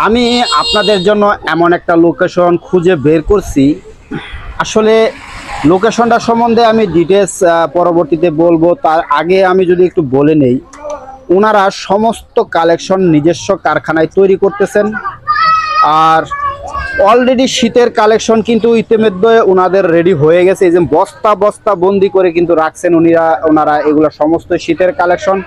আমি আপনাদের জন্য এমন একটা লোকেশন খুঁজে বের করছি। আসলে লোকেশনটা সম্বন্ধে আমি ডিটেলস পরবর্তীতে বলবো, তার আগে আমি যদি একটু বলে নেই, ওনারা সমস্ত কালেকশন নিজস্ব কারখানায় তৈরি করতেছেন। আর অলরেডি শীতের কালেকশন কিন্তু ইতিমধ্যে ওনাদের রেডি হয়ে গেছে। এই যে বস্তা বস্তা বন্দি করে কিন্তু রাখছেন ওনারা এগুলো সমস্ত শীতের কালেকশন।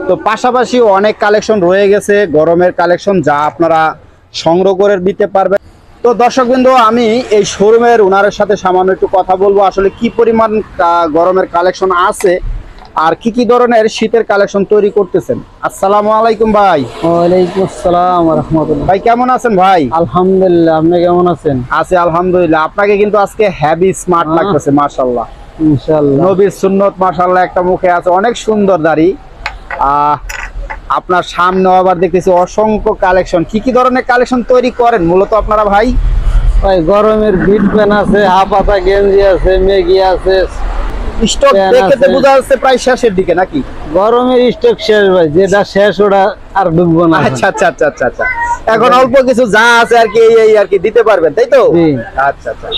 তো পাশাপাশি অনেক কালেকশন রয়ে গেছে গরমের কালেকশন, যা আপনারা সংগ্রহ করে দিতে পারবেন। তো দর্শকবৃন্দ, আমি এই শোরুমের ওনারের সাথে সামান্য একটু কথা বলবো, আসলে কি পরিমাণ গরমের কালেকশন আছে আর কি কি ধরনের শীতের কালেকশন তৈরি করতেছেন। আসসালামু আলাইকুম ভাই। ওয়ালাইকুম আসসালাম ওয়া রাহমাতুল্লাহ। ভাই কেমন আছেন ভাই? আলহামদুলিল্লাহ, আপনি কেমন আছেন? আছি আলহামদুলিল্লাহ। আপনাকে কিন্তু আজকে হেভি স্মার্ট লাগতেছে মাশাআল্লাহ। ইনশাআল্লাহ নবীর সুন্নত মাশাআল্লাহ, একটা মুখে আছে, অনেক সুন্দর দাড়ি। আপনার সামনে আবার দেখতেছি অসংখ্য কালেকশন। কি কি ধরনের কালেকশন তৈরি করেন মূলত আপনারা ভাই? ভাই গরমের বিট প্যান আছে, হাফ হাতা গেঞ্জি আছে, মেগি আছে। স্টক দেখতে বোঝা যাচ্ছে প্রায় শেষের দিকে নাকি? গরমের স্টক শেষ ভাই, যেটা শেষ ওটা আর ঢুকবো না। আচ্ছা আচ্ছা আচ্ছা আচ্ছা আচ্ছা, এখন অল্প কিছু যা আছে আর কি এই আর কি দিতে পারবেন, তাই তো? আচ্ছা আচ্ছা।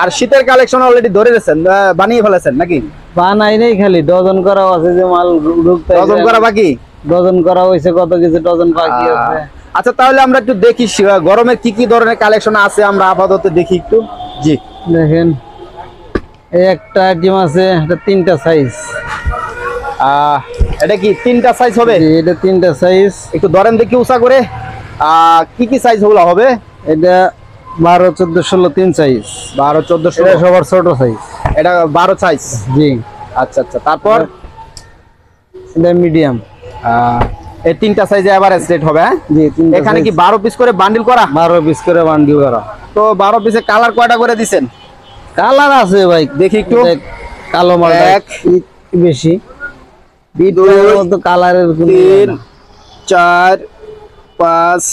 আর শীতের কালেকশন অলরেডি ধরে রেখেছেন, বানিয়ে ফেলেছেন নাকি? বানাই নেই, খালি ডজন করা আছে, যে মাল ঢুকতে ডজন করা বাকি। ডজন করা হয়েছে, কত কিছু ডজন বাকি আছে। আচ্ছা, তাহলে আমরা একটু দেখি গরমের কি কি ধরনের কালেকশন আছে, আমরা আপাতত দেখি একটু। জি দেখেন, এই একটা আইটেম আছে, এটা তিনটা সাইজ। এটা কি তিনটা সাইজ হবে? এটা তিনটা সাইজ। একটু ধরেন দেখি উঁচা করে। কি কি সাইজ গুলো হবে? এটা 12, 14, 16 তিন সাইজ। 12, 14, 16 এটা সবার ছোট সাইজ। এটা 12 সাইজ। জি আচ্ছা আচ্ছা। তারপর এটা মিডিয়াম। এই তিনটা সাইজে এভারেজ রেট হবে। হ্যাঁ জি, এখানে কি 12 পিস করে বান্ডিল করা? 12 পিস করে বান্ডিল করা। তো 12 পিসে কালার কয়টা করে দিবেন? কালার আছে ভাই, দেখি একটু। কালো মালটা বেশি, বিট কালারের 3, 4, 5,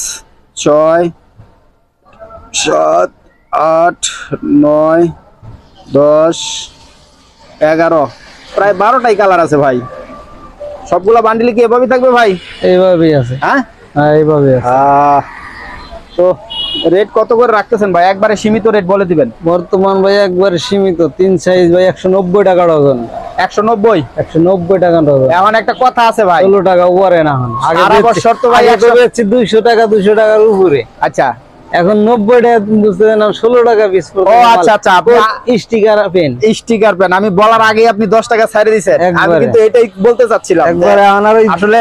6, 7, 8, 9, 10, 11, প্রায় 12টাই কালার আছে ভাই। সবগুলা বান্ডিলে কি এভাবেই থাকবে ভাই? এইভাবেই আছে। হ্যাঁ এইভাবে আছে। তো রেট কত করে রাখতেছেন ভাই? একবারে সীমিত রেট বলে দিবেন। বর্তমান ভাই একবারে সীমিত, তিন সাইজ ভাই 190 টাকা ডজন। 190? 190 টাকা ডজন। এখন একটা কথা আছে ভাই, 16 টাকা উপরে না। আগে বছর তো ভাই 200 টাকা, 200 টাকার উপরে। আচ্ছা, এখন 90 টাকা বুঝতে না, 16 টাকা পিস। ও আচ্ছা আচ্ছা। স্টিকার পেন, স্টিকার পেন আমি বলার আগে আপনি 10 টাকা ছাড়ে দিয়েছেন। আমি কিন্তু এটাই বলতে চাচ্ছিলাম, একবারে আসলে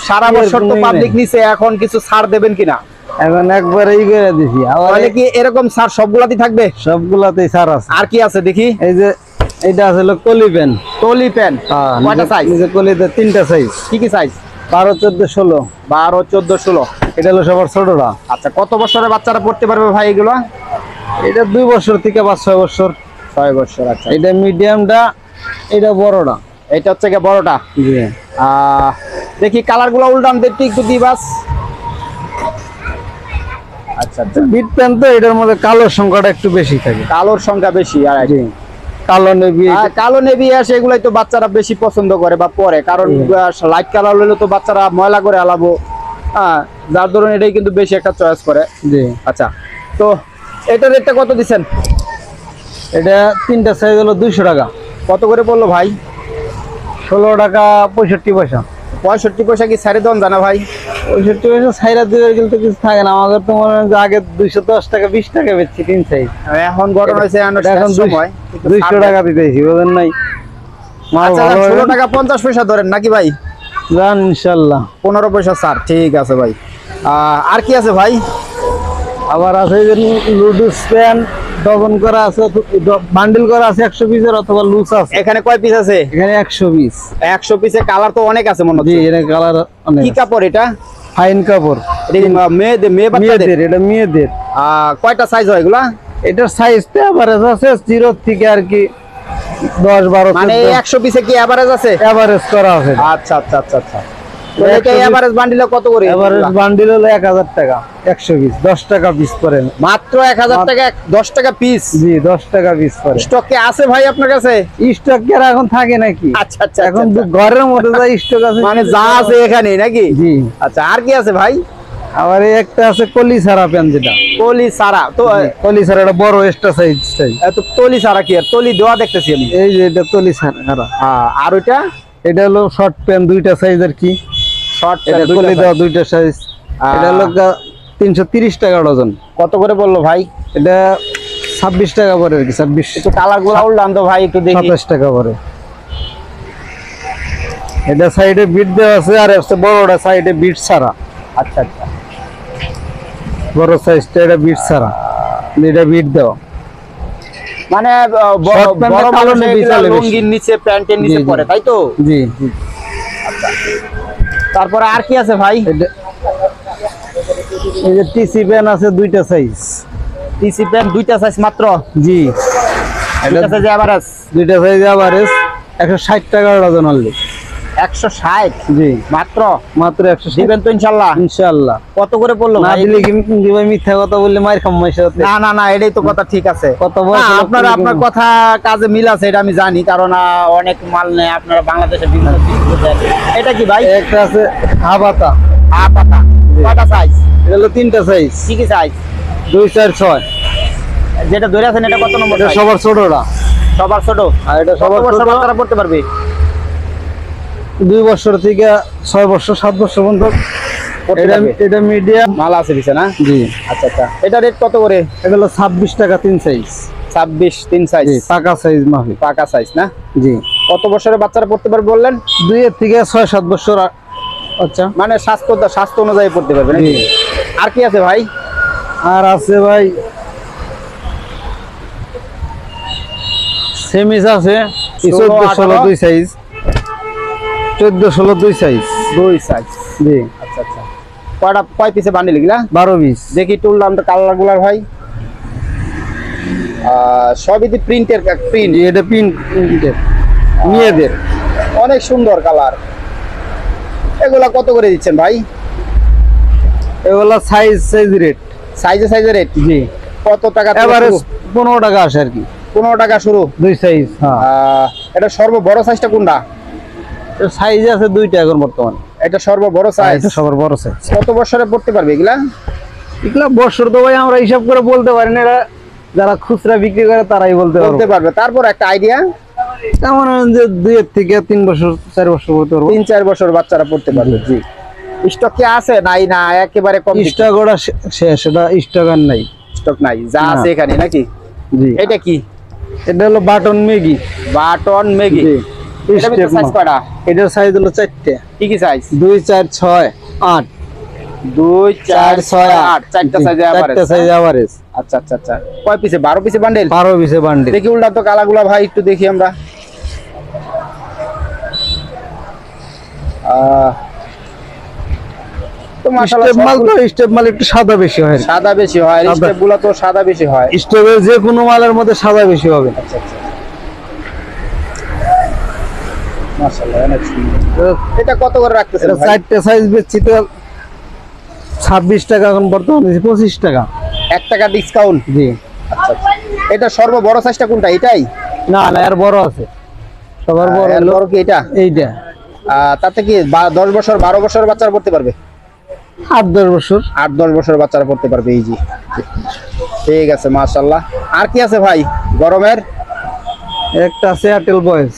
সারা বছর তো পাবলিক নিছে, এখন কিছু ছাড় দেবেন কিনা? এখন একবারেই করে দিছি। তাহলে কি এরকম ছাড় সবগুলাতেই থাকবে? সবগুলাতেই ছাড় আছে। আর কি আছে দেখি? এই যে এটা আছে কলি পেন। টলি পেন কয়টা সাইজ? এই যে কলিতে তিনটা সাইজ। কি কি সাইজ? 12, 14, 16। 12, 14, 16। এটা হলো সবার ছোটটা। আচ্ছা, কত বছরের বাচ্চারা পড়তে পারবে ভাই এগুলো? এটা 2 বছর থেকে 5-6 বছর। 6 বছর। আচ্ছা, এটা মিডিয়ামটা, এটা বড়টা। এটা হচ্ছে কি বড়টা? জি। দেখি কালারগুলো উল্টান দেখতে একটু দিবাস। আচ্ছা আচ্ছা। বিট পেন তো এটার মধ্যে কালোর সংখ্যাটা একটু বেশি থাকে। কালোর সংখ্যা বেশি। আর জি, কালো নেভি। কালো নেভি আসে, এগুলাই তো বাচ্চারা বেশি পছন্দ করে বা পরে, কারণ লাইট কালার হলে তো বাচ্চারা ময়লা করে আলাবো। যার ধরুন এটাই কিন্তু বেশি একটা চয়েস করে। জি। আচ্ছা, তো এটার রেটটা কত দিচ্ছেন? এটা তিনটা সাইজ হলো 200 টাকা। কত করে পড়লো ভাই? 16 টাকা 65 পয়সা। 65 পয়সা কি ছাড়ে দেন জানা ভাই? 65 পয়সা ছাইরা দিলে কিন্তু কিছু থাকে না। আমাদের তো মনে হয় যে আগে 210 টাকা 20 টাকা বেচছি তিন সাইজ। এখন গরম হয়েছে, এখন সময় 200 টাকা দিতেছি, বুঝেন নাই? আচ্ছা, 16 টাকা 50 পয়সা ধরেন নাকি ভাই? জান ইনশাআল্লাহ 15 পয়সা স্যার। ঠিক আছে ভাই। আর কি আছে ভাই? আবার আছে যে লুডুস প্যান, ডজন করা আছে, বান্ডিল করা আছে 100 পিসের, অথবা লুজ আছে। এখানে কয় পিস আছে? এখানে 100 পিস। 100 পিসে কালার তো অনেক আছে মনে হচ্ছে। জি, এর কালার অনেক। কি কাপড় এটা? ফাইন কাপড়। মেয়ে বাচ্চাদের? এটা মেয়েদের। কয়টা সাইজ হয় এগুলা? এটার সাইজ তো এভারেজ আছে 0 থেকে আর কি 10, 12। মানে 100 পিসে কি এভারেজ আছে? এভারেজ করা আছে। আচ্ছা আচ্ছা আচ্ছা আচ্ছা। তো এটা এভারেজ বান্ডিলে কত করে? এভারেজ বান্ডিল হলো 1000 টাকা 100 পিস, 10 টাকা পিস পড়ে। মাত্র 1000 টাকা 10 টাকা পিস? জি, 10 টাকা পিস পড়ে। স্টক কি আছে ভাই আপনার কাছে? স্টক কি আর এখন থাকে নাকি? আচ্ছা আচ্ছা। এখন তো ঘরের মধ্যে যা স্টক আছে, মানে যা আছে এখানেই নাকি? জি। আচ্ছা, আর কি আছে ভাই? আবার এই একটা আছে কলি সারা প্যান, যেটা তলি সারা তো কলি সারা, এটা বড় এক্সট্রা সাইজ। এত তলি সারা কি আর তলি দেওয়া দেখতেছি আমি। এই যে এটা তলি সারা। আর ওইটা এটা হলো শর্ট প্যান, দুইটা সাইজ আর কি, শর্ট এটা কলি দেওয়া দুইটা সাইজ। এটা হলো 330 টাকা ডজন। কত করে বললো ভাই? এটা 26 টাকা পরে আর কি, 26 একটু কালার গুলা উল্টান তো ভাই, একটু দেখি। 27 টাকা পরে। এটা সাইডে বিট দেওয়া আছে, আর হচ্ছে বড়টা সাইডে বিট ছাড়া। আচ্ছা আচ্ছা, বড় সাইজটা এটা বিট ছাড়া, এটা বিট দেওয়া। মানে Short pant বড় টা কালো মানুষ নেই, এগুলা বিশালে বেশি। লুঙ্গির নিচে প্যান্টের নিচে জি, জি। পরে, তাই তো? জি জি। তারপরে আর কি আছে ভাই? এটা এই যে টিসি প্যান আছে দুইটা সাইজ। টিসি প্যান্ট দুইটা সাইজ মাত্র? জি, দুইটা সাইজ এভারেজ? দুইটা সাইজ এভারেজ 160 টাকা ডজন অনলি। 160? জি, মাত্র? মাত্র 160। দিবেন তো ইনশাআল্লাহ? ইনশাআল্লাহ। কত করে পড়লো না ভাই? দিলে কিন্তু ভাই মিথ্যা কথা বললে মার খাম মাইশা। না না না, এটাই তো কথা, ঠিক আছে। কত বয়স হলো আপনার কিরকম? আপনার কথা কাজে মিল আছে, এটা আমি জানি, কারণ অনেক মাল নেই আপনারা বাংলাদেশে বিভিন্ন দিকে দেন। এটা কি ভাই? একটা আছে হাবাতা, পাতা কয়টা সাইজ? এটা হলো তিনটা সাইজ, কি কি সাইজ? 2 4 6। যেটা ধরে আছেন এটা কত নম্বর এটা size? সবার ছোটটা, সবার ছোট? আর এটা সবার সবার ছোট। বাচ্চারা পড়তে পারবে? 2 বছর থেকে 6 বছর 7 বছর পর্যন্ত। পড়তে এটা পারবে? এটা মিডিয়াম। মাল আছে দিছে না? জি, আচ্ছা আচ্ছা, এটা রেট কত করে? এটা হলো 26 টাকা 3 সাইজ। 26 3 সাইজ? জি, পাকা সাইজ মাফি। পাকা সাইজ না? জি, কত বছরের বাচ্চারা পড়তে পারবে বললেন? 2 এর থেকে 6 7 বছর। আচ্ছা, মানে স্বাস্থ্য অনুযায়ী পড়তে পারবে নাকি? জি। আর কি আছে ভাই? আর আছে ভাই সেমিস আছে 14 16 2 সাইজ, 14 16 2 সাইজ। দুই সাইজ? জি, আচ্ছা আচ্ছা, কয় পিসে বান্ডিল এগুলা? 12 20। দেখি টুল দামটা কালার গুলার ভাই। সবই তো প্রিন্টের প্রিন্ট, জি, এটা পিন মেয়েদের। অনেক সুন্দর কালার। এগুলা কত করে দিচ্ছেন ভাই? এগুলা সাইজ রেট। সাইজে রেট? জি, কত টাকা থেকে এভারেজ শুরু? 15 টাকা আসে আর কি। 15 টাকা শুরু? 2 সাইজ। হ্যাঁ, এটা সর্ববড় সাইজটা কোনটা? সাইজ আছে 2টা এখন বর্তমানে। এটা সর্ববড় সাইজ? এটা সবার বড় সাইজ। কত বছরে পড়তে পারবে এগুলা? এগুলা বছর তো ভাই আমরা হিসাব করে বলতে পারি না, এরা যারা খুচরা বিক্রি করে তারাই বলতে বলতে পারবে। পারবে। তারপর একটা আইডিয়া, তেমন যে 2 এর থেকে 3 বছর 4 বছর পড়তে পারবো। 3-4 বছর বাচ্চারা পড়তে পারবে। জি। স্টক কি আছে? নাই না একেবারে কম? স্টক ওটা শেষ, এটা স্টক আর নাই। স্টক নাই, যা না। আছে এখানে নাকি? জি, এটা কি? এটা হলো বাটন ম্যাগি। Button Maggi? জি, এটা ভিতরে সাইজ কয়টা? এটার সাইজ হলো 4টে। কি কি সাইজ? 2 4 6 8। 2 4 6 8, চারটা সাইজ এভারেজ? 4টা সাইজ এভারেজ। আচ্ছা আচ্ছা আচ্ছা, কয় পিসে? 12 পিসে বান্ডেল? 12 পিসে বান্ডিল। দেখি উল্টা তো কালাগুলা ভাই, একটু দেখি আমরা। তো মাশাআল্লাহ স্টেপ মাল, তো স্টেপ মাল একটু সাদা বেশি হয়। সাদা বেশি হয়, সাদা। স্টেপ গুলা তো সাদা বেশি হয়। স্টেপের যে কোনো মালের মধ্যে সাদা বেশি হবে। আচ্ছা আচ্ছা, মাশাআল্লাহ অনেক সুন্দর। এটা কত করে রাখতেছেন এটা ভাই? 4টে সাইজ বেচছি তো 26 টাকা, এখন বর্তমানে 25 টাকা। 1 টাকা ডিসকাউন্ট? জি। আচ্ছা আচ্ছা, এটা সর্ববড় সাইজটা কোনটা? এটাই? না না, এর বড় আছে, সবার বড় এর হলো বড় কি এটা? এইটা। তাতে কি 10 বছর 12 বছর বাচ্চারা পড়তে পারবে? 8 10 বছর। 8-10 বছর বাচ্চারা পড়তে পারবে। এই জি, ঠিক আছে মাশাআল্লাহ। আর কি আছে ভাই গরমের? একটা আছে এয়ারটেল বয়েস।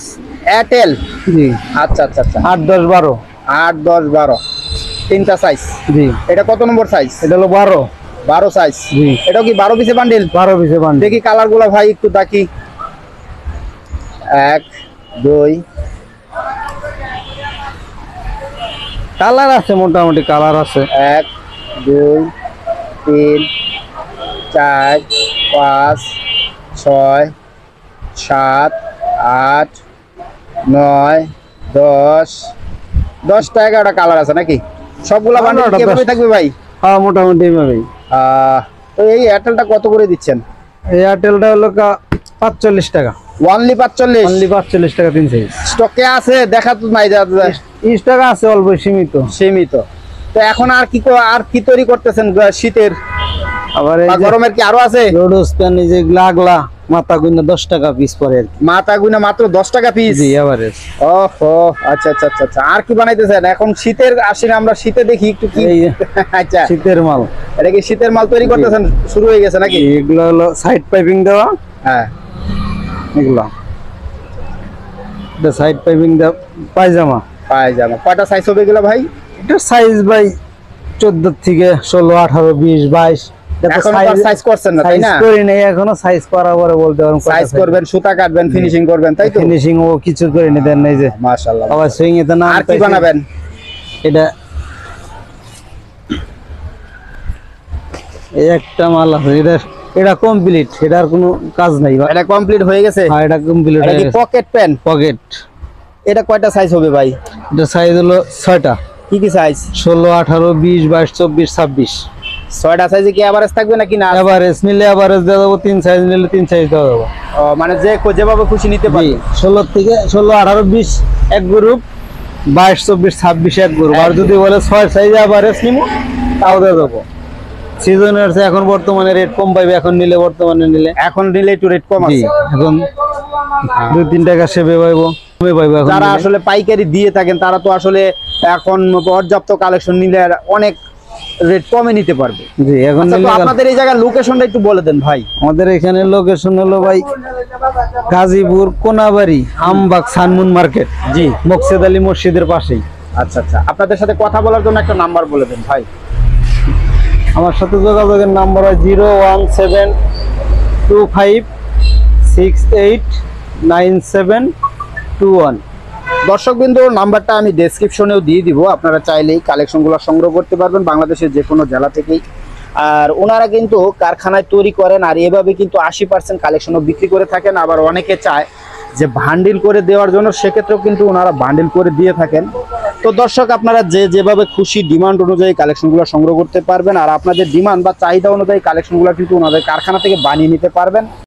এয়ারটেল? জি, আচ্ছা আচ্ছা আচ্ছা, 8 10 12। 8 10 12, তিনটা সাইজ। জি, এটা কত নম্বর সাইজ? এটা হলো 12। 12 সাইজ? জি, এটাও কি 12 পিসে বান্ডিল? 12 পিসে বান্ডিল। দেখি কালার গুলা ভাই একটু দেখি। 1 2, কালার আছে, মোটামুটি কালার আছে। 1 2 3 4 5 6 7 8 9 10, 10টা 11টা কালার আছে নাকি? সবগুলা বান্ডিল 11টা কিভাবে 10 থাকবে ভাই? হ্যাঁ, মোটামুটি এইভাবেই। তো এই এয়ারটেলটা কত করে দিচ্ছেন? এয়ারটেলটা হলো 45 টাকা। অনলি 45? অনলি 45 টাকা 3 সাইজ। স্টকে আছে? দেখা তো নাই, স্টক আছে অল্প সীমিত। সীমিত। তো এখন আর কি তৈরি করতেছেন শীতের? আবার এই বা যে গরমের কি আরো আছে? লোডস প্যান, এই যে লাগলা মাথা গুনা 10 টাকা পিস পড়ে আর কি। মাথা গুনা মাত্র 10 টাকা পিস। জি এভারেজ। ওহো, আচ্ছা আচ্ছা আচ্ছা আচ্ছা। আর কি বানাইতেছেন এখন? শীতের আসেন, আমরা শীতে দেখি একটু কি। এই আচ্ছা, শীতের মাল। এটা কি শীতের মাল তৈরি করতেছেন? শুরু হয়ে গেছে নাকি? এগুলো হলো সাইড পাইপিং দেওয়া। হ্যাঁ, এগুলো এটা সাইড পাইপিং দেওয়া পায়জামা। পায়জামা। কয়টা সাইজ হবে এগুলো ভাই? এটা সাইজ ভাই 14 থেকে 16, 18, 20, 22। এখন সাইজ করছেন না তাই না? সাইজ করি নাই এখনো, সাইজ করা পরে বলতে পারবো। সাইজ করবেন, সুতা কাটবেন, ফিনিশিং করবেন, তাই তো? ফিনিশিং ও কিছু করে নি দেন নাই যে। মাশাআল্লাহ। আবার সুইং এতে না। আর কি বানাবেন? এটা এই একটা মাল আছে, এটা কমপ্লিট, এটার কোনো কাজ নাই। এটা কমপ্লিট হয়ে গেছে? হ্যাঁ এটা কমপ্লিট এটা হয়ে কি গেছে। Pocket pen? পকেট। এটা কয়টা সাইজ হবে ভাই? এটা সাইজ হলো 6টা। কি কি সাইজ? 16, 18, 20, 22, 24, 26। 6টা সাইজে কি এভারেজ থাকবে নাকি না? এভারেজ নিলে এভারেজ দেওয়া যাবো, 3 সাইজ নিলে 3 সাইজ দেওয়া যাবো। মানে যেভাবে খুশি নিতে পারবে। 16 থেকে 16, 18, 20 এক গ্রুপ, 22, 24, 26 এক গ্রুপ। আর যদি বলে 6 সাইজ এভারেজ নিবো তাও দেওয়া যাবো। সিজনের এখন বর্তমানে রেট কম পাইবে, এখন নিলে বর্তমানে নিলে এখন নিলে একটু রেট কম আছে। এখন 2-3 টাকা সেবে পাইবো, কমে পাইবো। এখন যারা আসলে পাইকারি দিয়ে থাকেন তারা তো আসলে এখন পর্যাপ্ত কালেকশন নিলে অনেক রেট কমে নিতে পারবে। জি এখন আচ্ছা, তো নিলে আপনাদের এই জায়গার লোকেশনটা একটু বলে দেন ভাই। আমাদের এখানে লোকেশন হলো ভাই গাজীপুর কোনাবাড়ি, আমবাগ, সানমুন মার্কেট। জি, মকসেদ আলী মসজিদের পাশেই। আচ্ছা আচ্ছা, আপনাদের সাথে কথা বলার জন্য একটা নাম্বার বলে দেন ভাই। আমার সাথে যোগাযোগের নাম্বার হয় 01725689721। দর্শকবৃন্দ, নাম্বারটা আমি ডেসক্রিপশনেও দিয়ে দিব, আপনারা চাইলেই কালেকশনগুলো সংগ্রহ করতে পারবেন বাংলাদেশের যে কোনো জেলা থেকেই। আর ওনারা কিন্তু কারখানায় তৈরি করেন, আর এভাবে কিন্তু 80% কালেকশনও বিক্রি করে থাকেন। আবার অনেকে চায় যে বান্ডিল করে দেওয়ার জন্য, সেক্ষেত্রেও কিন্তু ওনারা বান্ডিল করে দিয়ে থাকেন। তো দর্শক, আপনারা যেভাবে খুশি ডিমান্ড অনুযায়ী কালেকশনগুলো সংগ্রহ করতে পারবেন, আর আপনাদের ডিমান্ড বা চাহিদা অনুযায়ী কালেকশনগুলো কিন্তু ওনাদের কারখানা থেকে বানিয়ে নিতে পারবেন।